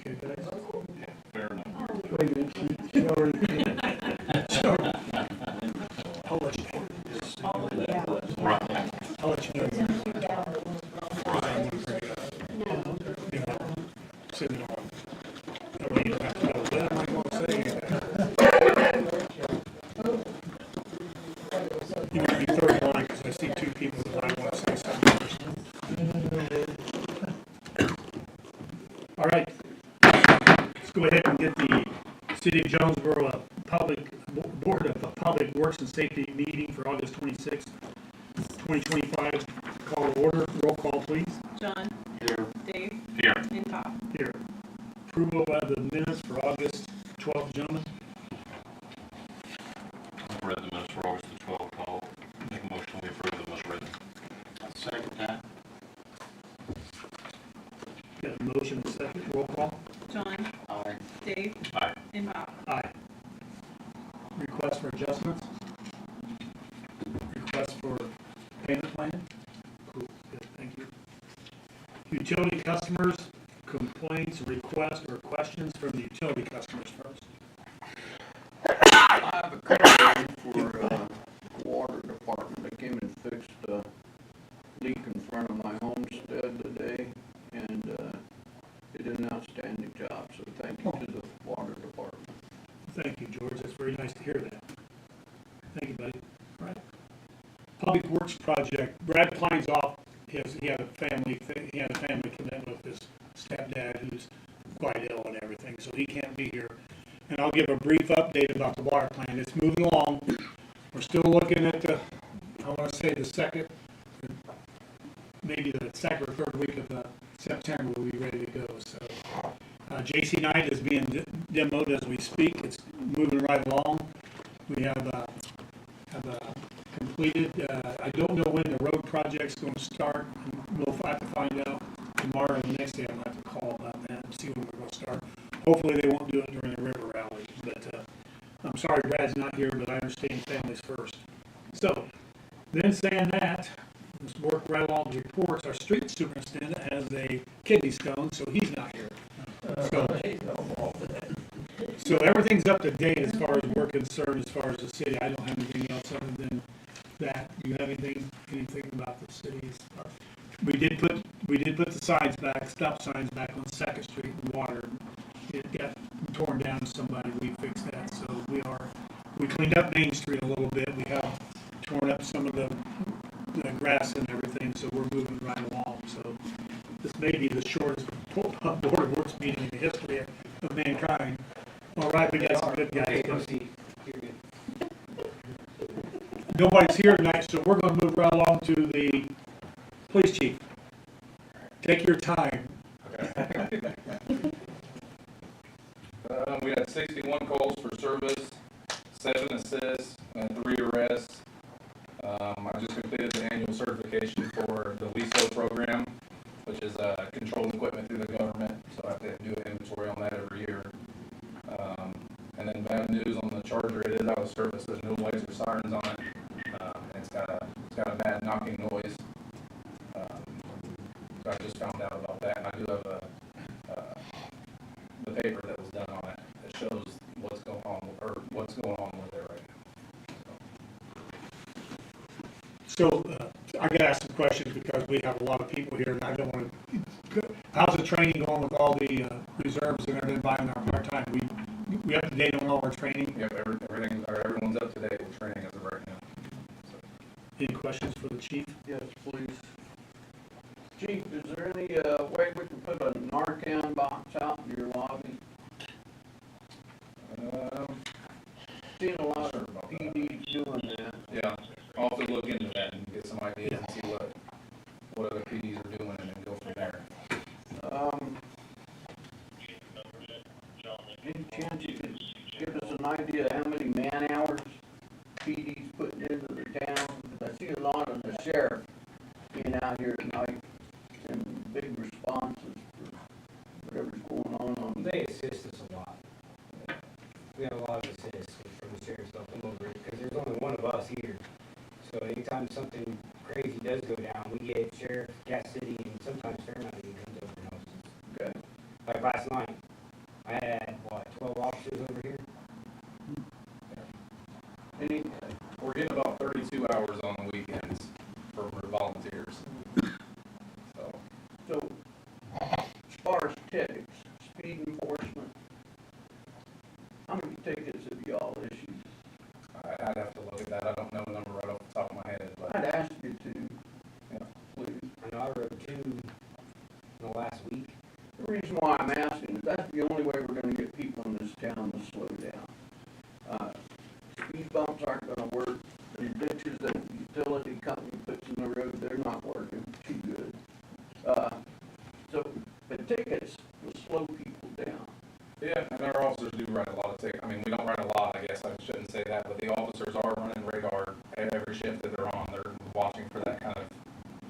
Okay, guys. Fair enough. Wait a minute, she already. I'll let you know. Right. I'll let you know. Send it on. I mean, you have to know when am I going to say anything? You might be third line because I see two people that might want to say something first. All right. Let's go ahead and get the City of Jonesboro Board of Public Works and Safety meeting for August 26th, 2025. Call to order. Roll call, please. John. Here. Dave. Here. And Todd. Here. Approval of the minutes for August 12th, gentlemen. I've read the minutes for August the 12th. I'll make a motion we approve them as written. I'll second that. Got a motion and a second. Roll call. John. Aye. Dave. Aye. And Todd. Aye. Request for adjustments. Request for payment plan. Cool. Good. Thank you. Utility customers, complaints, requests, or questions from the utility customers first. I have a question for water department. They came and fixed a leak in front of my homestead today, and they did an outstanding job, so thank you to the water department. Thank you, George. That's very nice to hear that. Thank you, buddy. All right. Public Works project. Brad Klein's off. He had a family commitment with his stepdad who's quite ill and everything, so he can't be here. And I'll give a brief update about the water plant. It's moving along. We're still looking at I want to say the second, maybe the second or third week of September we'll be ready to go. So JC Knight is being demoed as we speak. It's moving right along. We have completed. I don't know when the road project's going to start. We'll have to find out tomorrow or the next day. I'll have to call about that and see when we're going to start. Hopefully they won't do it during the river rally. But I'm sorry Brad's not here, but I understand families first. So, then saying that, let's work right along the reports. Our street superintendent has a kidney stone, so he's not here. So everything's up to date as far as we're concerned, as far as the city. I don't have anything else other than that. Do you have anything about the city's? We did put the signs back, stop signs back on 2nd Street and Water. It got torn down. Somebody, we fixed that. So we cleaned up Main Street a little bit. We have torn up some of the grass and everything. So we're moving right along. So this may be the shortest Board of Works meeting in the history of mankind. All right, we got some good guys. Nobody's here tonight, so we're going to move right along to the police chief. Take your time. We had 61 calls for service, 7 assists, and 3 arrests. I just completed the annual certification for the WESO program, which is controlling equipment through the government, so I have to do an inventory on that every year. And then bad news on the Charger, it is out of service. There's no lights or sirens on it. It's got a bad knocking noise. So I just found out about that, and I do have the paper that was done on it that shows what's going on with it right now. So I got to ask some questions because we have a lot of people here, and I don't want to. How's the training going with all the reserves that are been buying our part-time? We up to date on all our training. Yep, everyone's up to date with training as of right now. So. Any questions for the chief? Yes, please. Chief, is there any way we can put a Narcan box out in your lobby? Seen a lot of PDs doing that. Yeah, I'll have to look into that and get some ideas and see what other PDs are doing and then go from there. Any chance you could give us an idea how many man hours PD's putting into the town? Because I see a lot of the sheriff being out here at night and big responses for whatever's going on. They assist us a lot. We have a lot of assists from the sheriff's stuff come over because there's only one of us here. So anytime something crazy does go down, we get sheriff, Gas City, and sometimes Fairmount even comes over and helps us. Okay. Like last night, reason why I'm asking is that's the only way we're gonna get people in this town to slow down. Speed bumps aren't gonna work, the ditches that the utility company puts in the road, they're not working too good. So, the tickets will slow people down. Yeah, and our officers do write a lot of tickets. I mean, we don't write a lot, I guess, I shouldn't say that, but the officers are running radar at every shift that they're on. They're watching for that kind of,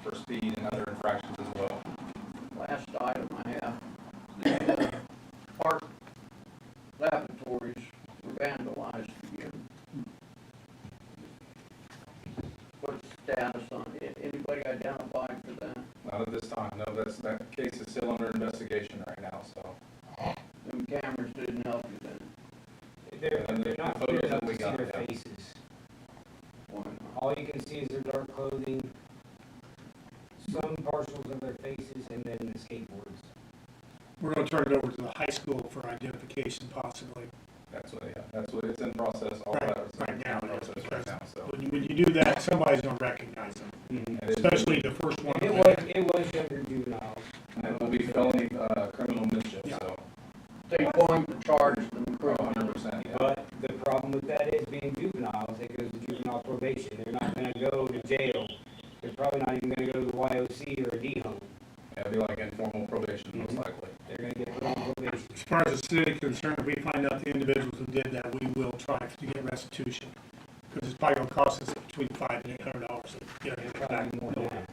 for speed and other infractions as well. Last item I have, the park laboratories were vandalized again. What's the status on it? Anybody identified for that? Not at this time, no, that case is still under investigation right now, so. Them cameras didn't help you then? They're not The clear photos enough that we to see got, their yeah. faces. Why not? All you can see is their dark clothing, some partials of their faces, and then the skateboards. We're gonna turn it over to the high school for identification possibly. That's what, it's in process, all Right, that is right in now, process yes, right now, so. When you do that, somebody's gonna recognize them, And it is- especially the first one. It was younger juveniles. And it will be felony, criminal mischief, Yeah. so, They're going to charge them for criminally. 100%, yeah. But the problem with that is being juveniles, it goes to juvenile probation. They're not gonna go to jail. They're probably not even gonna go to the YOC or a D home. Yeah, it'd be like informal probation, most likely. They're gonna get put on probation. As far as the city is concerned, if we find out the individuals who did that, we will try to get restitution. Because it's probably gonna cost us between $500 and $800 to get it back. Probably more than that.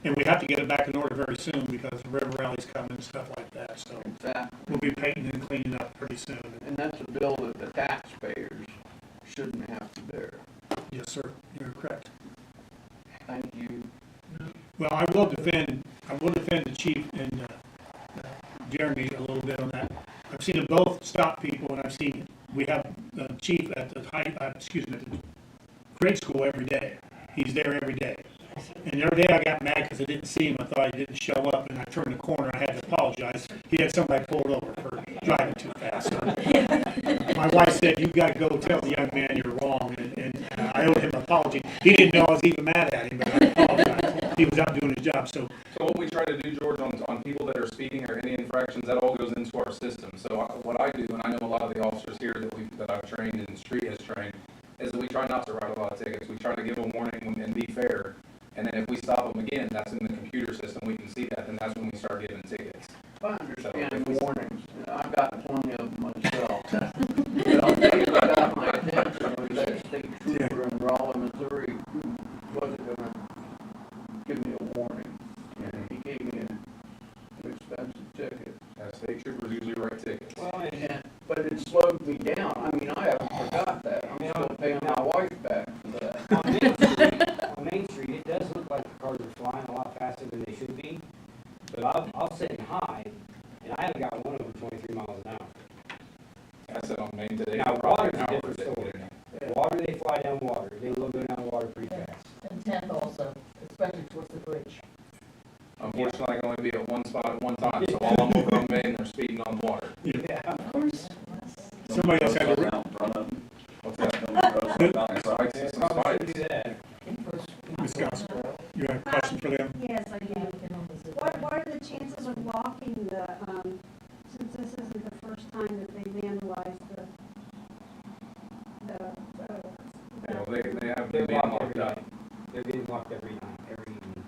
And we have to get it back in order very soon because the river rally's coming and stuff like that, so Exactly. we'll be painting and cleaning up pretty soon. And that's a bill that the taxpayers shouldn't have to bear. Yes, sir, you're correct. Thank you. Well, I will defend the chief and Jeremy a little bit on that. I've seen them both stop people, and we have the chief at the at the grade school every day. He's there every day. And the other day I got mad because I didn't see him. I thought he didn't show up, and I turned the corner. I had to apologize. He had somebody pulled over for driving too fast. So my wife said, "You got to go tell the young man you're wrong," and I owed him an apology. He didn't know I was even mad at him, but I apologized. He was out doing his job, so So what we try to do, George, on people that are speeding or any infractions, that all goes into our system. So what I do, and I know a lot of the officers here that I've trained and the street has trained, is that we try not to write a lot of tickets. We try to give them warning and be fair. And then if we stop them again, that's in the computer system, we can see that, and that's when we start giving tickets. I understand warnings. I've got plenty of them myself. But I'll tell you what got my attention was that state trooper in Rolla, Missouri, who wasn't gonna give me a warning. And he gave me an expensive ticket. State troopers usually write tickets. Well, But it slowed me down. I mean, I haven't forgot that. I'm still paying my wife back for that. on Main Street, it does look like the cars are flying a lot faster than they should be. But I'll sit and hide, and I haven't got one over 23 miles an hour. I said on Main today. Now, water's a an hour different a day. story. Water, they fly down water. They will go down water pretty fast. And 10th also, especially towards the bridge. Unfortunately, I can only be at one spot at one time, so while I'm over on Main, they're speeding on water. Yeah. Of course. somebody else had to. What's that? Spike They system, probably spikes. should do that. Ms. Goss, you have a question for them? Yes, I do. What are the chances of locking since this isn't the first time that they vandalized Yeah, well, they have They're been locked locked every up. night. They're being locked every night, every evening.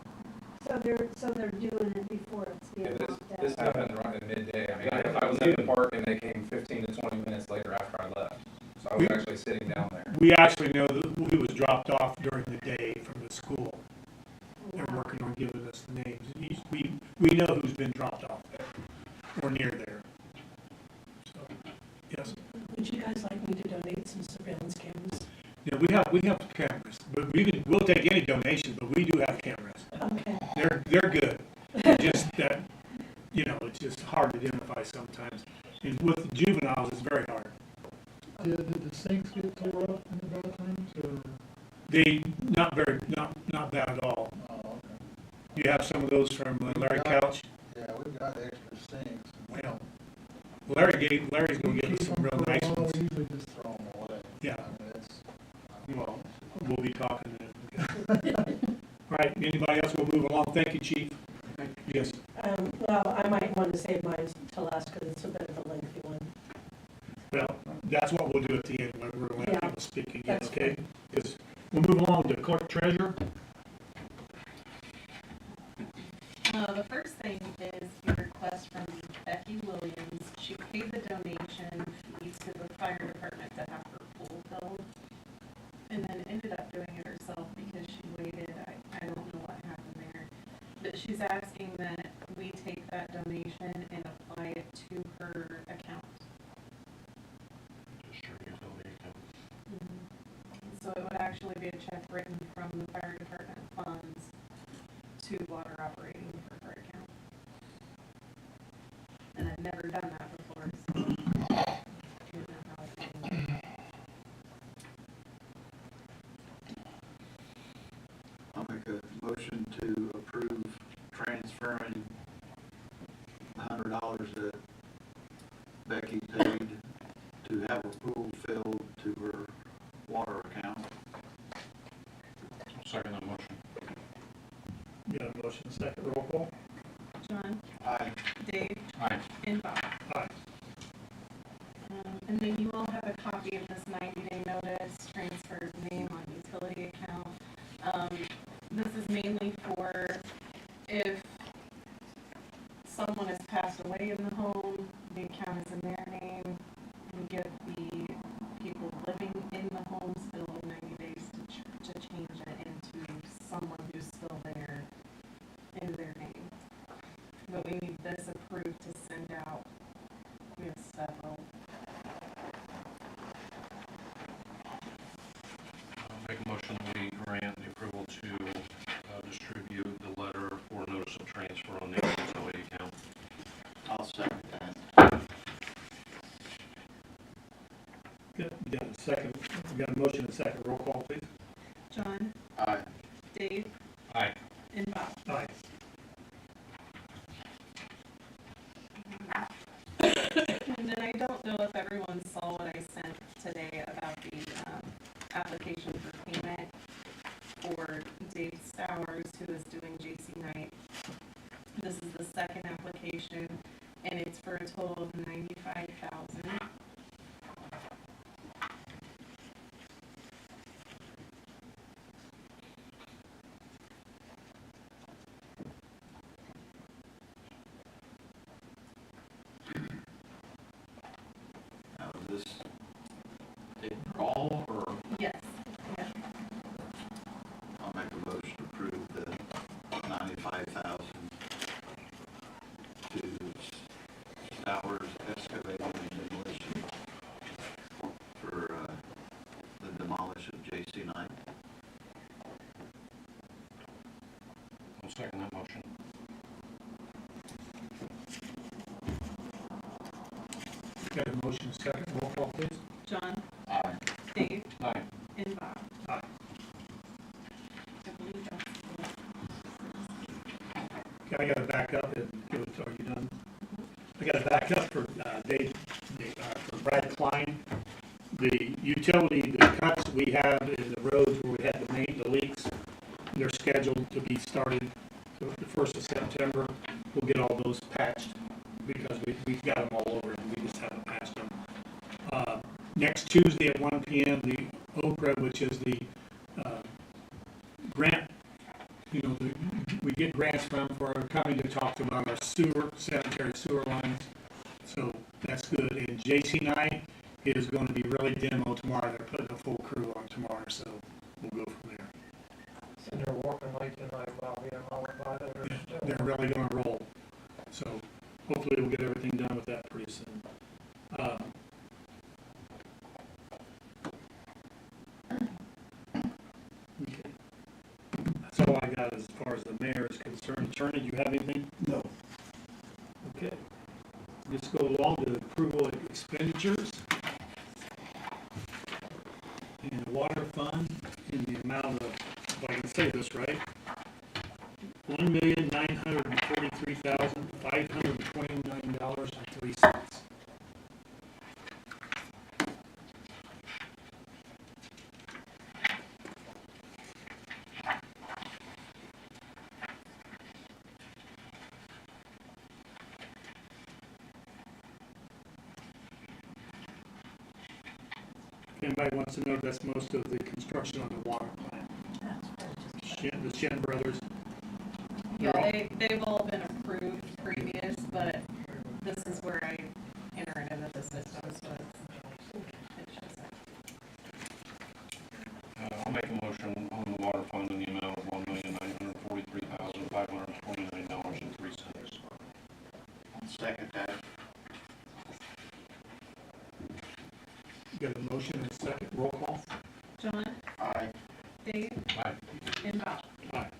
so they're doing it before it's Yeah, being this, locked out? this happened right at midday. I mean, I was at the park and they came 15 to 20 minutes later after I left. So I was actually sitting down there. We actually know that who was dropped off during the day from the school. They're working on giving us the names. We know who's been dropped off there or near there. So, yes. Would you guys like me to donate some surveillance cameras? Yeah, we have cameras, but we'll take any donations, but we do have cameras. Okay. They're good. It's just that, it's just hard to identify sometimes. And with juveniles, it's very hard. Did the sinks get tore up in the bathrooms, or? They, not bad at all. Oh, okay. You have some of those from Larry Couch. Yeah, we've got extra sinks. We don't. Larry's gonna give us some real nice ones. We usually just throw them away. Yeah. I mean, it's. Well, we'll be talking then. All right, anybody else? We'll move along. Thank you, Chief. Thank you. Yes, Well, I might want to save mine till last because it's a bit of a lengthy one. well, that's what we'll do at the end, when we're going to Yeah, have people speak again, that's okay? Because we'll move along to clerk treasurer. The first thing is the request from Becky Williams. She paid the donation fee to the fire department to have her pool filled, and then ended up doing it herself because she waited. I don't know what happened there. But she's asking that we take that donation and apply it to her account. Just your utility account. So it would actually be a check written from the fire department funds to water operating for her account. And I've never done that before, so I don't know how I can do it. I'll make a motion to approve transferring $100 that Becky paid to have her pool filled to her water account. I'll second that motion. You got a motion, second, roll call? John, Aye. Dave, Aye. and Bob. Aye. And then you all have a copy of this 90-day notice, transfer of name on utility account. This is mainly for if someone has passed away in the home, the account is in their name, we give the people living in the home still 90 days to change it into someone who's still there in their name. But we need this approved to send out. We have several. I'll make a motion that we grant the approval to distribute the letter for notice of transfer on the utility account. I'll second that. Good, you got a second, you got a motion and second, roll call, please? John, Aye. Dave, Aye. and Bob. Aye. And then I don't know if everyone saw what I sent today about the application for payment for Dave Stowers, who is doing JC Knight. This is the second application, and it's for a total of $95,000. Now, is this a all or Yes. Yeah. I'll make a motion to approve the 95,000 to Stowers Excavating and Demolition for the demolish of J.C. Knight. I'll second that motion. Got a motion, second, roll call, please? John, Aye. Dave, Aye. and Bob. Aye. I believe that's Okay, I gotta back up and give it, are you done? I gotta back up for, for Brad Klein. The utility, the cuts we have in the roads where we had the leaks, they're scheduled to be started the 1st of September. We'll get all those patched because we've got them all over and we just haven't patched them. Next Tuesday at 1 p.m., the OPRA, which is the grant, we get grants from for coming to talk about our sanitary sewer lines. So that's good. And JC Knight is going to be really demo tomorrow. They're putting a full crew on tomorrow, so we'll go from there. And they're walking like tonight, Bobby, and all about it. They're really going to roll. So hopefully we'll get everything done with that pretty soon. Okay. That's all I got as far as the mayor is concerned. Attorney, do you have anything? No. Okay. Let's go along to approval of expenditures. And the water fund in the amount of, if I can say this right, $1,943,529.03. anybody wants to know, that's most of the construction on the water plant. The Shen Brothers. Yeah, they've all been approved previous, but this is where I enter it into the system, so it shows that. I'll make a motion on the water fund in the amount of $1,943,529.03. I'll second that. You got a motion and a second, roll call? John, Aye. Dave, Aye. and Bob. Aye.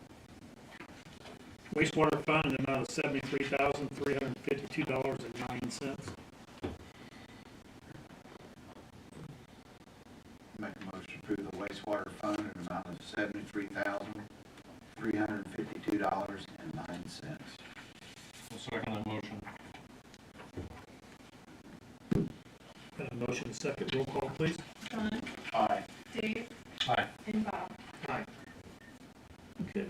Wastewater fund, in the amount of $73,352.09. Make a motion to approve the wastewater fund in an amount of $73,352.09. I'll second that motion. Got a motion and a second, roll call, please? John, Aye. Dave, Aye. and Bob. Aye. Okay.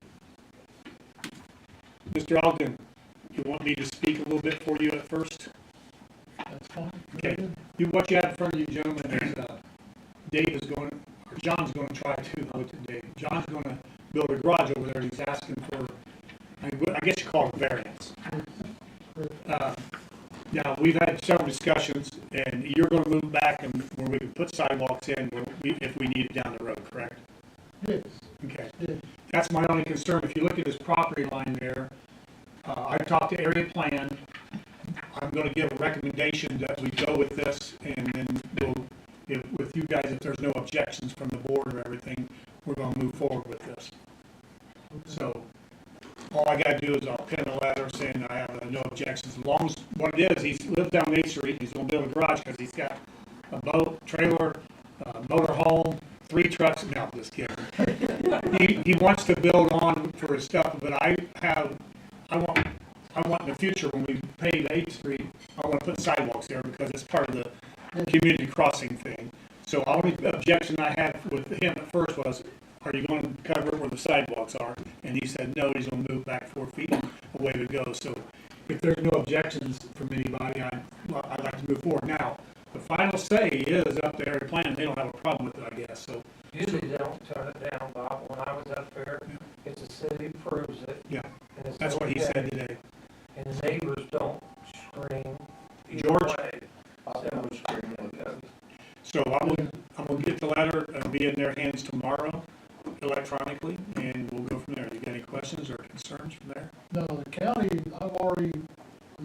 Mr. Ogden, you want me to speak a little bit for you at first? That's fine. Okay. What you have in front of you, gentlemen, is, Dave is going, or John's gonna try to, I looked at Dave, John's gonna build a garage over there, he's asking for, I guess you call it variance. Now, we've had several discussions, and you're gonna move back and where we can put sidewalks in if we need it down the road, correct? Yes, Okay. yes. That's my only concern. If you look at this property line there, I've talked to area plan. I'm gonna give a recommendation that we go with this, and then with you guys, if there's no objections from the board or everything, we're gonna move forward with this. So, all I gotta do is I'll pen a letter saying I have no objections, as long as, what it is, he lives down Main Street, he's gonna build a garage, because he's got a boat, trailer, motor home, 3 trucks, no, I'm just kidding. He wants to build on for his stuff, but I want in the future, when we pave 8th Street, I wanna put sidewalks there, because it's part of the community crossing thing. So the only objection I had with him at first was, are you going to cover it where the sidewalks are? And he said, no, he's going to move back 4 feet, away we go. So if there's no objections from anybody, I'd like to move forward. Now, the final say is up there, plan, they don't have a problem with it, I guess, so. Usually they don't turn it down, Bob. When I was up there, it's the city approves it. Yeah, and it's that's what he okay, said today. And the neighbors don't scream. either George? way. So I'm gonna get the letter, be in their hands tomorrow electronically, and we'll go from there. You got any questions or concerns from there? No, the county,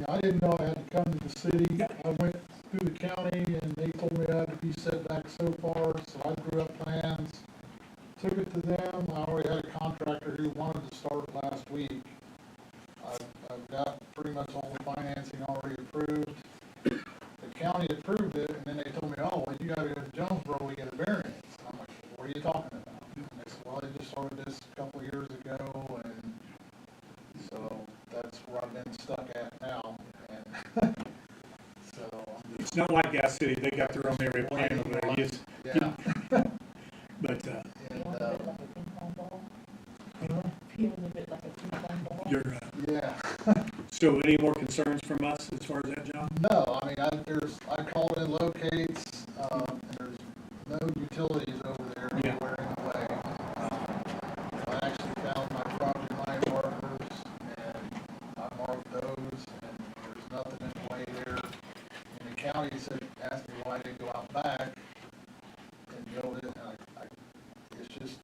I didn't know I had to come to the city. I went through the county and they told me I had to be set back so far, so I drew up plans, took it to them. I already had a contractor who wanted to start last week. I've got pretty much all the financing already approved. The county approved it, and then they told me, oh, well, you gotta go to Jonesboro to get a variance. I'm like, what are you talking about? And they said, well, they just started this a couple of years ago, and so that's where I've been stuck at now, and so. It's not like Gas City, they got their own area plan over there, yes. Yeah. But, And, you're, yeah. so any more concerns from us as far as that, John? No, I mean, I called in locates, and there's no utilities over there Yeah. anywhere in the way. I actually found my property line markers, and I marked those, and there's nothing in the way there. And the county asked me why I didn't go out back and build it, and it's just,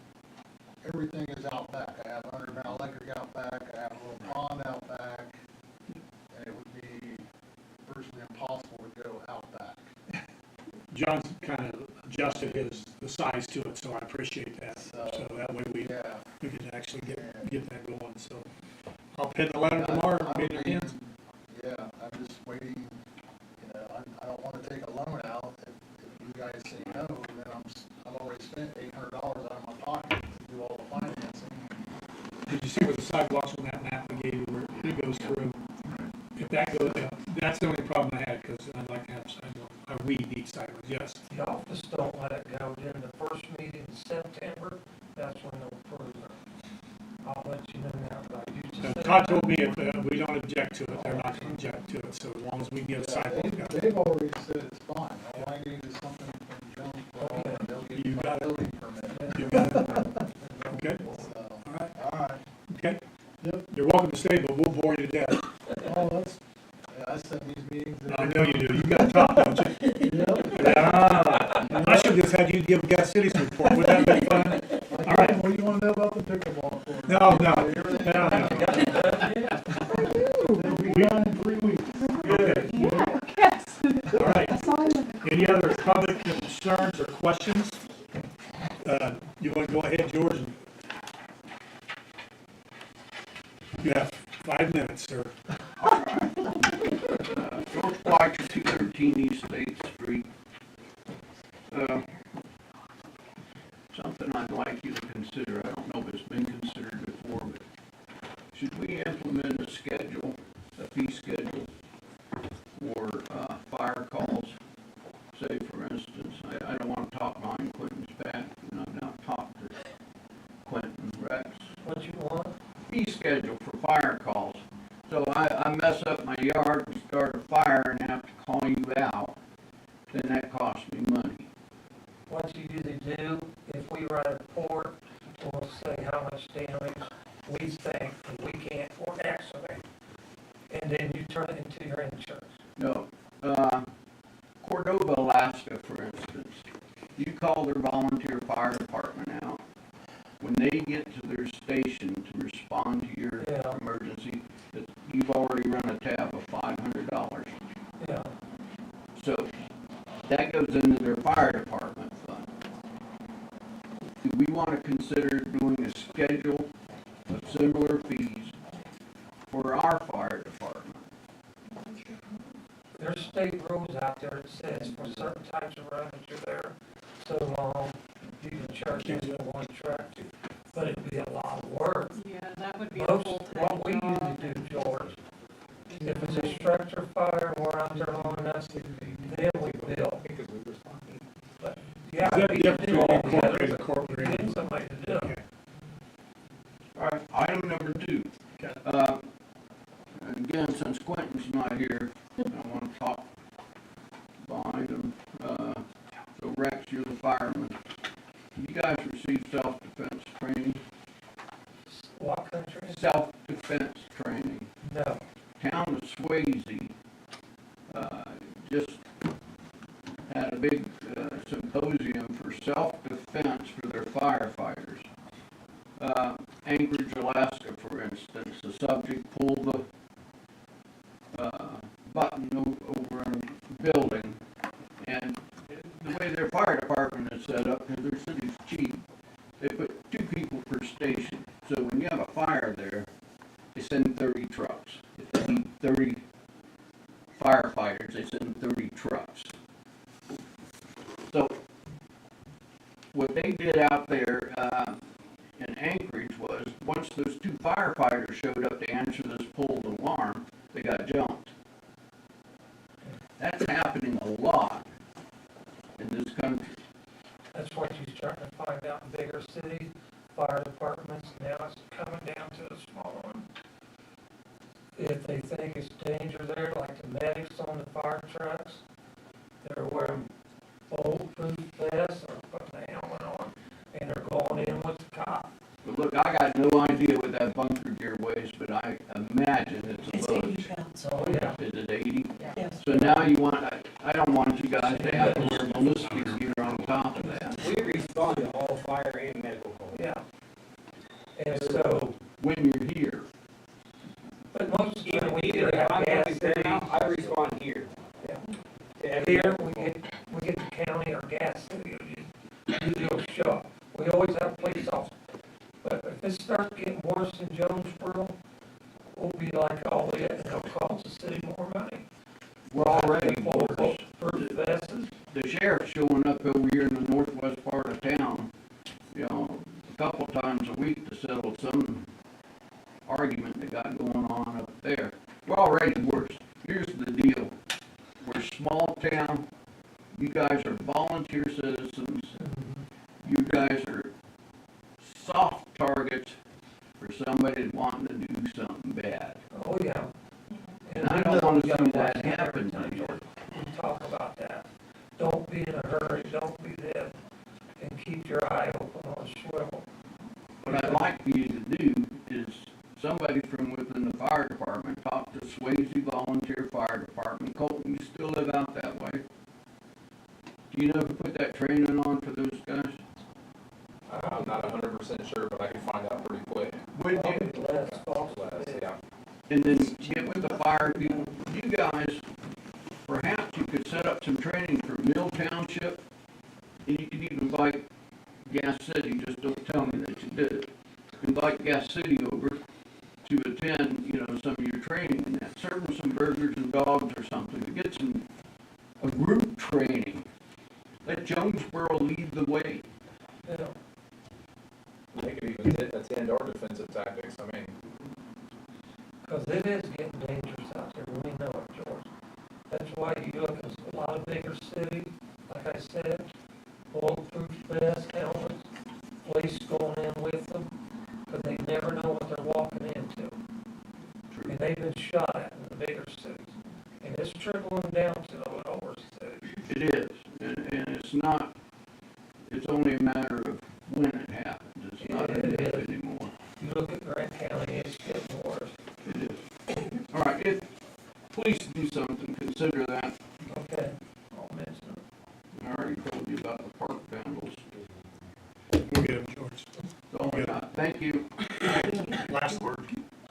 everything is out back. I have underground electric out back, I have a little pond out back, and it would be virtually impossible to go out back. John's kind of adjusted the size to it, so I appreciate that. So that way we can actually get that going, so. I'll pin the letter tomorrow, and be in your hands. Yeah, I'm just waiting, I don't wanna take a loan out. If you guys say no, then I've already spent $800 out of my pocket to do all the financing. Did you see where the sidewalks on that map we gave you, where it goes through? If that goes, that's the only problem I had, because I'd like to have sidewalk, we need sidewalks, yes. The office don't let it go. Then the first meeting in September, that's when they'll approve it. I'll let you know now, but you just. Todd told me if we don't object to it, they're not going to object to it, so as long as we get a sidewalk. They've already said it's fine. All I need is something from Jonesboro. Okay. talk, don't you? Yeah. I should just have you give Gas City's report, would that be fun? All right. What do you wanna know about the pickleball court? No, no. It'll be done in 3 weeks. Okay. All right. Any other public concerns or questions? You want to go ahead, George? You have 5 minutes, sir. All right. George Fleischer, 213 East State Street. Something I'd like you to consider, I don't know if it's been considered before, but should we implement a schedule, a fee schedule for fire calls? Say, for instance, I don't want to talk behind Quentin's back, and I've not talked to Quentin Rex. What you want? Fee schedule for fire calls. So I mess up my yard and start a fire and have to call you out, then that costs me money. What you usually do, if we write a report, we'll say how much damage we think that we can't afford excavate. And then you turn it into your insurance. No, Cordova, Alaska, for instance, you call their volunteer fire department out. When they get to their station to respond to your Yeah. emergency, that you've already run a tab of $500. Yeah. So that goes into their fire department fund. Do we want to consider doing a schedule of similar fees for our fire department? There's state rules out there that says for certain types of roads you're there so long, you can charge them for one track to, but it'd be a lot of work. Yeah, that would be a Most, full-time what we job. usually do, George, if it's a structure fire, and we're out there long enough, then we bill. But, yeah, Is that we different do all between the other, incorporated and but corporate? we need somebody to do it. All right, item number 2. Again, since Quentin's not here, I want to talk behind him. So Rex, you're the fireman. You guys receive self-defense training? What country? Self-defense training. No. Town of Swayze just had a big symposium for self-defense for their firefighters. Anchorage, Alaska, for instance, the subject pulled the button over a building, and the way their fire department is set up, because their city's cheap, they put 2 people per station. So when you have a fire there, they send 30 trucks. If they need 30 firefighters, they send 30 trucks. So what they did out there in Anchorage was, once those 2 firefighters showed up to answer this pulled alarm, they got jumped. That's happening a lot in this country. That's what you're starting to find out in bigger cities, fire departments, now it's coming down to a small one. If they think it's danger there, like the medics on the fire trucks, they're wearing bulletproof vests or putting the helmet on, and they're going in with the cop. But look, I got no idea what that bunker gear weighs, but I imagine it's It's a 80 bunch. pounds. Oh, yeah. Is it 80? Yes. So now you want, I don't want you guys to have to wear ballistic gear on top of that. We respond to all fire and medical calls. Yeah. And so, When you're here, but most of the time, we Either either if have I'm gas going there cities. now, I respond here. Yeah. To every Here, medical we call. get the county or gas city, usually will show up. We always have police officers. But if it starts getting worse in Jonesboro, we'll be like all the, and it'll cost the city more money. we're already Full of worse. bulletproof vests. The sheriff's showing up over here in the northwest part of town, you know, a couple times a week to settle some argument that got going on up there. We're already worse. Here's the deal. We're a small town. You guys are volunteer citizens. You guys are soft targets for somebody wanting to do something bad. Oh, yeah. And I don't want to we gotta see watch that happen every to you. time we talk about that. Don't be in a hurry, don't be there, and keep your eye open on a swivel. What I'd like for you to do is, somebody from within the fire department, talk to Swayze Volunteer Fire Department. Colton, you still live out that way? hire people, you guys, perhaps you could set up some training for Mill Township, and you could even invite Gas City, just don't tell me that you did it. Invite Gas City over to attend, you know, some of your training and that, serve them some burgers and dogs or something, to get a group training. Let Jonesboro lead the way. Yeah. They could even attend our defensive tactics, I mean, Because it is getting dangerous out there, we know it, George. That's why you look at a lot of bigger cities, like I said, bulletproof vests, helmets, police going in with them, because they never know what they're walking into. And they've been shot at in the bigger cities, and it's trickling down to the lower cities. It is, and it's not, it's only a matter of when it happens, it's not an It if is. anymore. You look at Grant County, it's getting worse. It is. All right, please do something, consider that. Okay, I'll mention it. I already told you about the park vandals. We'll get him, George. That's all I got. Thank you. Last word.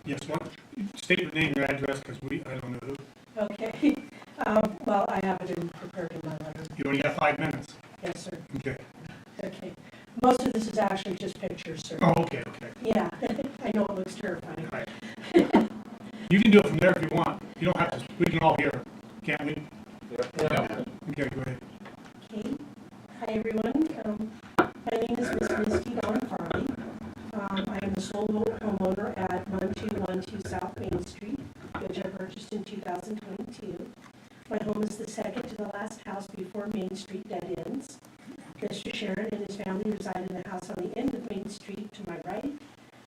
Yes, what? State your name, your address, because I don't know who. Okay, well, I have it prepared in my letter. You only got 5 minutes. Yes, sir. Okay. Okay. Most of this is actually just pictures, sir. Oh, okay, okay. Yeah, I know it looks terrifying. All right. You can do it from there if you want. You don't have to, we can all hear, can't we? Yeah. Okay, go ahead. Okay. Hi, everyone. My name is Miss Misty Dawn Farley. I am the sole homeowner at 1212 South Main Street, which I purchased in 2022. My home is the second to the last house before Main Street dead ends. Mr. Sharon and his family reside in the house on the end of Main Street to my right,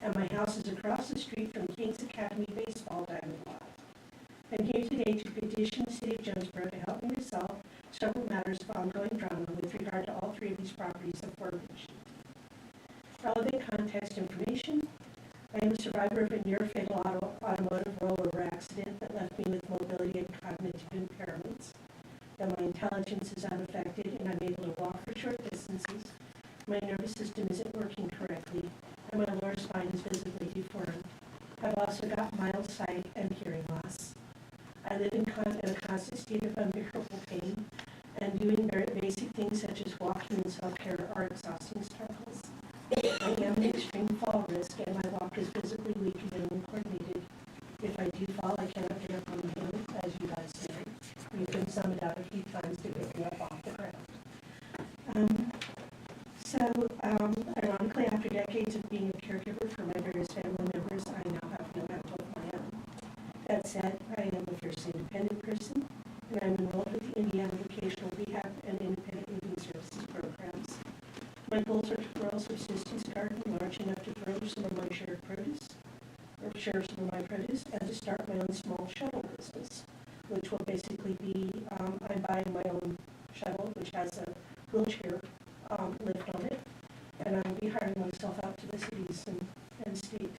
and my house is across the street from Kings Academy Baseball Diamond Lot. I came today to petition the City of Jonesboro to help me resolve several matters of ongoing drama with regard to all 3 of these properties of mentioned. Relevant context information. I am a survivor of a near-fatal automotive rollover accident that left me with mobility and cognitive impairments. Though my intelligence is unaffected and I'm able to walk for short distances, my nervous system isn't working correctly, and my lower spine is visibly deformed. I've also got mild sight and hearing loss. I live in a constant state of unbearable pain, and doing very basic things such as walking and self-care are exhausting struggles. I am an extreme fall risk, and my walk is physically weak and uncoordinated. If I do fall, I cannot get up on my own, as you guys know. We've been summoned out a few times to pick me up off the ground. Ironically, after decades of being a caregiver for my various family members, I now have no mental of my own. That said, I am a fiercely independent person, and I'm enrolled with the Indiana Vocational Rehab and Independent Living Services programs. My goals are to grow a subsistence garden large enough to grow some of my shared produce, or share some of my produce, and to start my own small shuttle business, which will basically be, I'm buying my own shuttle, which has a wheelchair lift on it, and I'll be hiring myself out to the cities and state.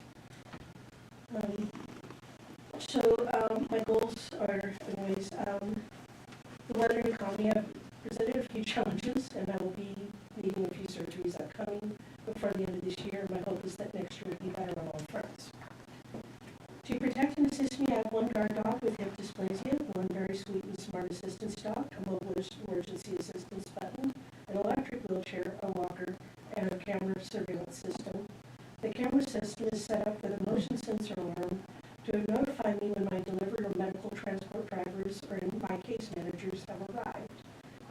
My goals are, anyways, the weather and economy have presented a few challenges, and I will be needing a few surgeries upcoming before the end of this year. My hope is that next year will be better on all fronts. To protect and assist me, I have one guard dog with hip dysplasia, one very sweet and smart assistance dog, a mobile emergency assistance button, an electric wheelchair, a walker, and a camera surveillance system. The camera system is set up with a motion sensor alarm to notify me when my delivery or medical transport drivers or in my case managers have arrived.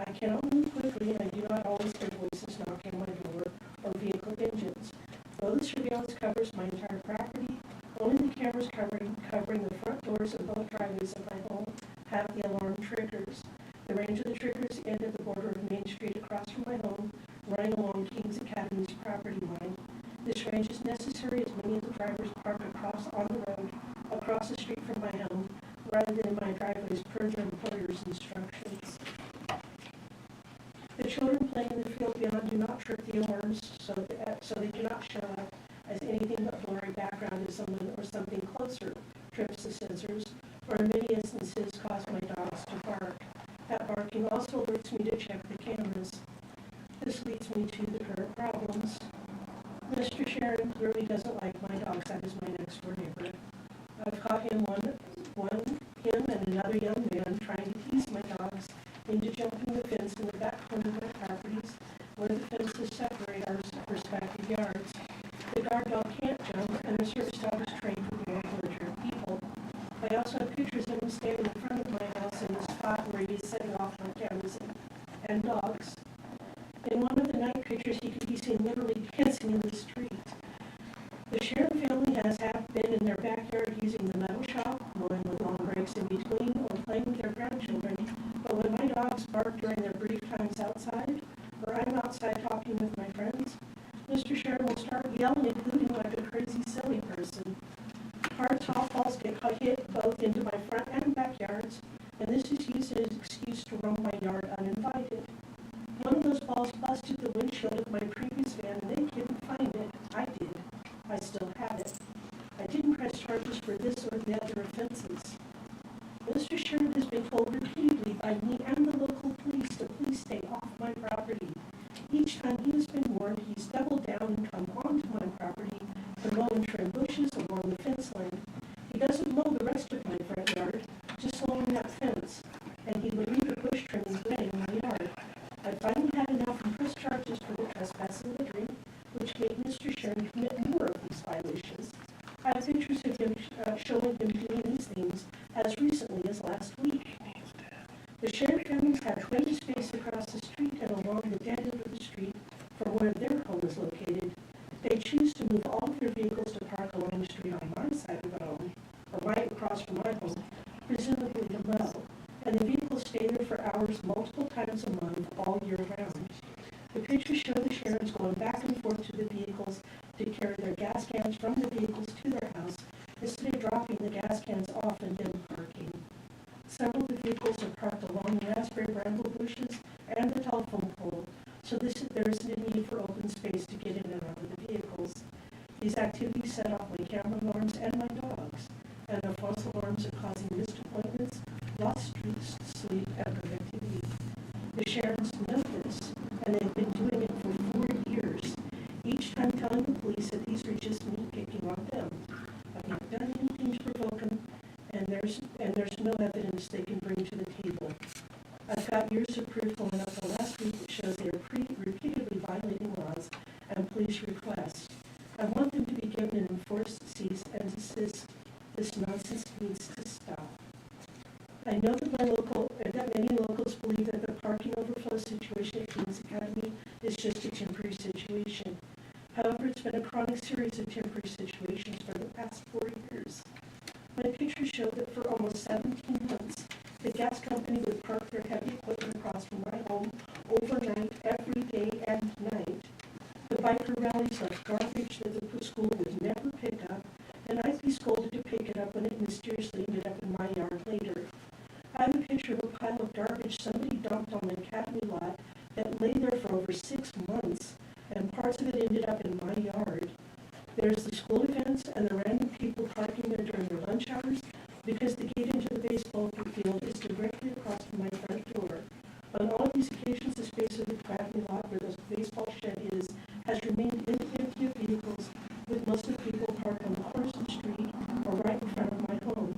I cannot move quickly, and I do not always hear voices knocking on my door or vehicle engines. Though the surveillance covers my entire property, only the cameras covering the front doors of both driveways of my home have the alarm triggers. The range of the triggers end at the border of Main Street across from my home, running along Kings Academy's property line. This range is necessary as many of the drivers park on the road across the street from my home, rather than in my driveways per their employer's instructions. The children playing in the field beyond do not trip the alarms, so they do not show up as anything but blurry background if someone or something closer trips the sensors, or in many instances cause my dogs to bark. That barking also alerts me to check the cameras. This leads me to the current problems. Mr. Sharon clearly doesn't like my dogs. That is my next door neighbor. I've caught him him and another young man trying to tease my dogs into jumping the fence in the back corner of my properties where the fences separate our respective yards. The guard dog can't jump, and the service dog is trained to ignore belligerent people. I also have pictures of him standing in front of my house in the spot where he is setting off on cameras and dogs. In one of the night pictures, he could be seen literally dancing in the street. The Sharon family has been in their backyard using the metal shop, mowing with long breaks in between, or playing with their grandchildren. But when my dogs bark during their brief times outside, or I'm outside talking with my friends, Mr. Sharon will start yelling and hooting like a crazy, silly person. Hard softballs get hit both into my front and backyards, and this is used as an excuse to roam my yard uninvited. One of those balls busted the windshield of my previous van, and they couldn't find it. I did. I still have it. I didn't press charges for this or the other offenses. Mr. Sharon has been told repeatedly by me and the local police to please stay off my property. Each time he has been warned, he's doubled down and come onto my property to mow and trim bushes along the fence line. He doesn't mow the rest of my front yard, just along that fence, and he would leave the bush trimmings laying in my yard. I finally had enough and pressed charges for the trespass and littering, which made Mr. Sharon commit more of these violations. I have pictures of him showing him doing these things as recently as last week. The Sharon families have plenty of space across the street and along the dead end of the street for where their home is located. They choose to move all of their vehicles to park along the street on my side of the home, or right across from my home, presumably to mow, and the vehicles stay there for hours multiple times a month all year round. The pictures show the Sharons going back and forth to the vehicles to carry their gas cans from the vehicles to their house instead of dropping the gas cans off and then parking. Several of the vehicles are parked along the raspberry bramble bushes and the telephone pole, so there isn't a need for open space to get in and out of the vehicles. These activities set off my camera alarms and my dogs, and the false alarms are causing missed appointments, lost sleep, and productivity. The Sharons know this, and they've been doing it for 4 years, each time telling the police that these are just me picking on them. I've not done anything to provoke them, and there's no evidence they can bring to the table. I've got years of proof going up the last week that shows they are repeatedly violating laws and police requests. I want them to be given an enforced cease and desist. This nonsense needs to stop. I know that many locals believe that the parking overflow situation at Kings Academy is just a temporary situation. However, it's been a chronic series of temporary situations for the past 4 years. My pictures show that for almost 17 months, the gas company would park their heavy equipment across from my home overnight, every day and night. The biker rallies left garbage that the school would never pick up, and I'd be scolded to pick it up when it mysteriously ended up in my yard later. I have a picture of a pile of garbage somebody dumped on the academy lot that lay there for over 6 months, and parts of it ended up in my yard. There's the school events and the random people parking there during their lunch hours because the gate into the baseball field is directly across from my front door. On all of these occasions, the space of the academy lot where the baseball shed is has remained empty of vehicles, with most of the people parked on the corners of the street or right in front of my home.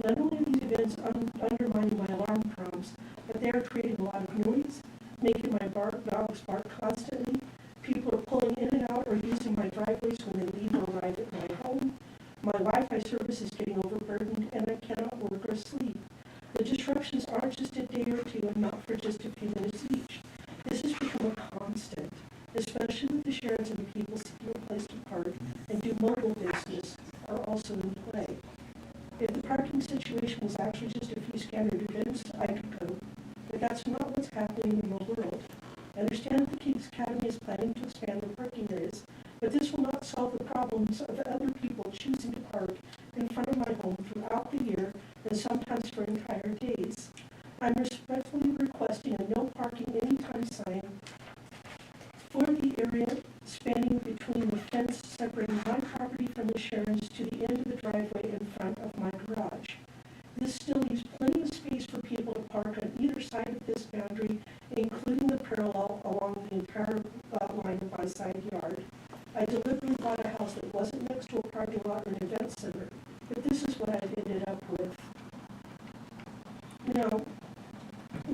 Not only are these events undermining my alarm prompts, but they are creating a lot of noise, making my dogs bark constantly. People are pulling in and out or using my driveways when they leave or arrive at my home. My Wi-Fi service is getting overburdened, and I cannot work or sleep. The disruptions aren't just a day or two and not for just a few minutes each. This has become a constant, especially with the Sharons and the people seeking a place to park and do mobile business are also in play. If the parking situation was actually just a few scattered events, I could go, but that's not what's happening in the real world. I understand that the Kings Academy is planning to expand the parking areas, but this will not solve the problems of other people choosing to park in front of my home throughout the year and sometimes for entire days. I'm respectfully requesting a no parking anytime sign for the area spanning between the fence separating my property from the Sharons to the end of the driveway in front of my garage. This still leaves plenty of space for people to park on either side of this boundary, including the parallel along the entire line of my side yard. I deliberately bought a house that wasn't next to a parking lot or an event center, but this is what I've ended up with. Now,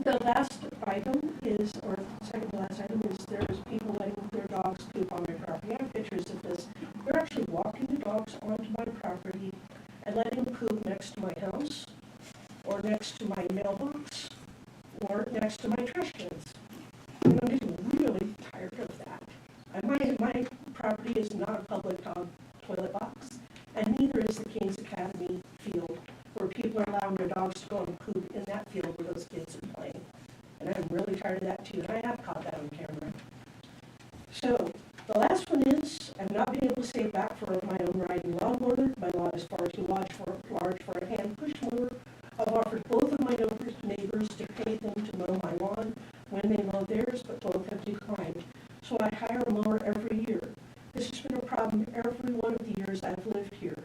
the last item is, or second to last item is there's people letting their dogs poop on my property. I have pictures of this. They're actually walking the dogs onto my property and letting them poop next to my house, or next to my mailbox, or next to my trash cans. And I'm getting really tired of that. And my property is not a public dog toilet box, and neither is the Kings Academy field, where people are allowing their dogs to go and poop in that field where those kids are playing. And I'm really tired of that too, and I have caught that on camera. So, the last one is, I've not been able to save back for my own riding lawnmower. My lot is far too large for a hand push mower. I've offered both of my neighbors to pay them to mow my lawn when they mow theirs, but both have declined. So I hire a mower every year. This has been a problem every one of the years I've lived here.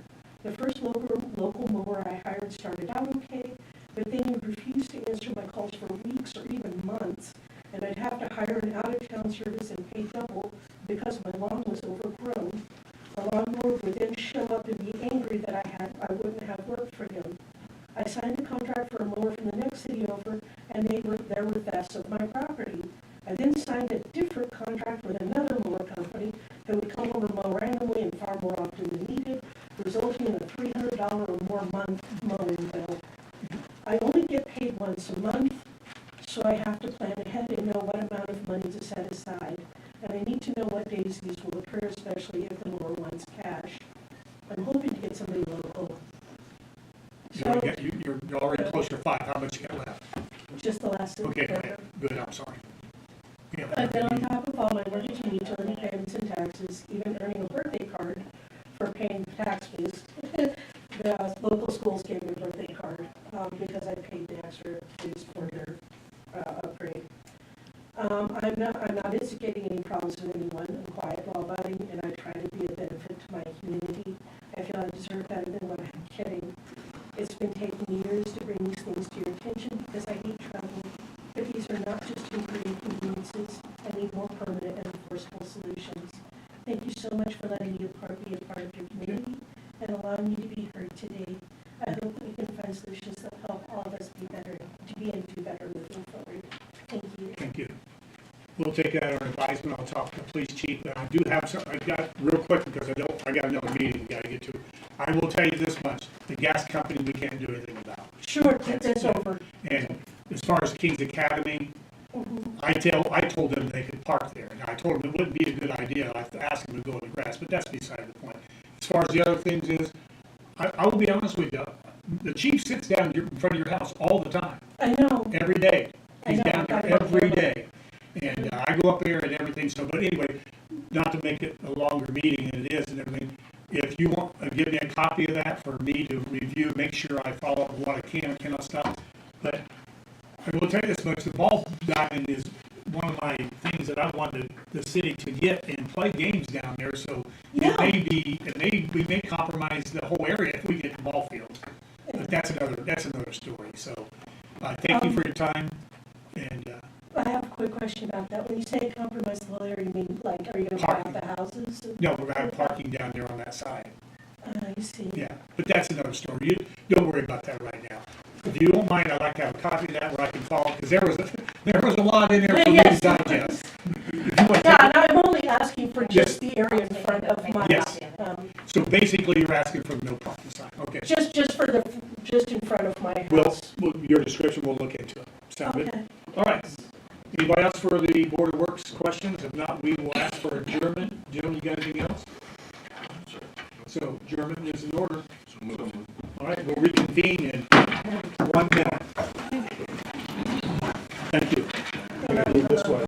The first local mower I hired started out okay, but then he refused to answer my calls for weeks or even months, and I'd have to hire an out-of-town service and pay double because my lawn was overgrown. The lawnmower would then show up and be angry that I wouldn't have worked for him. I signed a contract for a mower from the next city over, and they were there with us of my property. I then signed a different contract with another mower company that would come over mow randomly and far more often than needed, resulting in a $300 or more month mowing bill. I only get paid once a month, so I have to plan ahead and know what amount of money to set aside. And I need to know what days these will occur, especially if the mower wants cash. I'm hoping to get somebody local. So, You're already close to 5, how much you got left? just the last. Okay, good, I'm sorry. Yeah. I've been on top of all my mortgage and utility payments and taxes, even earning a birthday card for paying taxes. The local schools gave me a birthday card, because I paid the extra fees for their, upgrade. I'm not instigating any problems with anyone. I'm quiet, law-abiding, and I try to be a benefit to my community. I feel I deserve better than what I'm getting. It's been taking years to bring these things to your attention because I hate trouble. But these are not just temporary inconveniences. I need more permanent and enforceable solutions. Thank you so much for letting me be a part of your community and allowing me to be heard today. I hope that we can find solutions that help all of us be better, to be and do better moving forward. Thank you. Thank you. We'll take that under advisement. I'll talk to the police chief, but I do have some, I got real quick because I got another meeting we gotta get to. I will tell you this much, the gas company we can't do anything about. Sure, get this over. And as far as Kings Academy, I told them they could park there. And I told them it wouldn't be a good idea. I asked them to go in the grass, but that's beside the point. As far as the other things is, I will be honest with you, the chief sits down in front of your house all the time. I know. Every day. He's I know. down there every day. And I go up there and everything, so, but anyway, not to make it a longer meeting than it is and everything, if you want, give me a copy of that for me to review, make sure I follow up what I can and cannot stop. But I will tell you this much, the ball diamond is one of my things that I wanted the city to get and play games down there, so we may compromise the whole area if we get the ball field. But that's another story, so, thank you for your time, and, I have a quick question about that. When you say compromise the whole area, you mean like, are you gonna buy out the houses? no, we're gonna have parking down there on that side. I see. Yeah, but that's another story. You don't worry about that right now. If you don't mind, I'd like to have a copy of that where I can follow, because there was a lot in there for me to digest. If you want to Yeah, and I'm only asking for just the area in front of my, Yes. So basically, you're asking for no parking sign, okay. just in front of my Well, house. your description, we'll look into it. Sound good? Okay. All right. Anybody else for the Board of Works questions? If not, we will ask for adjournment. Jim, you got anything else? So adjournment is in order. All right, we'll reconvene in 1 minute. Thank you. I'm gonna move this way.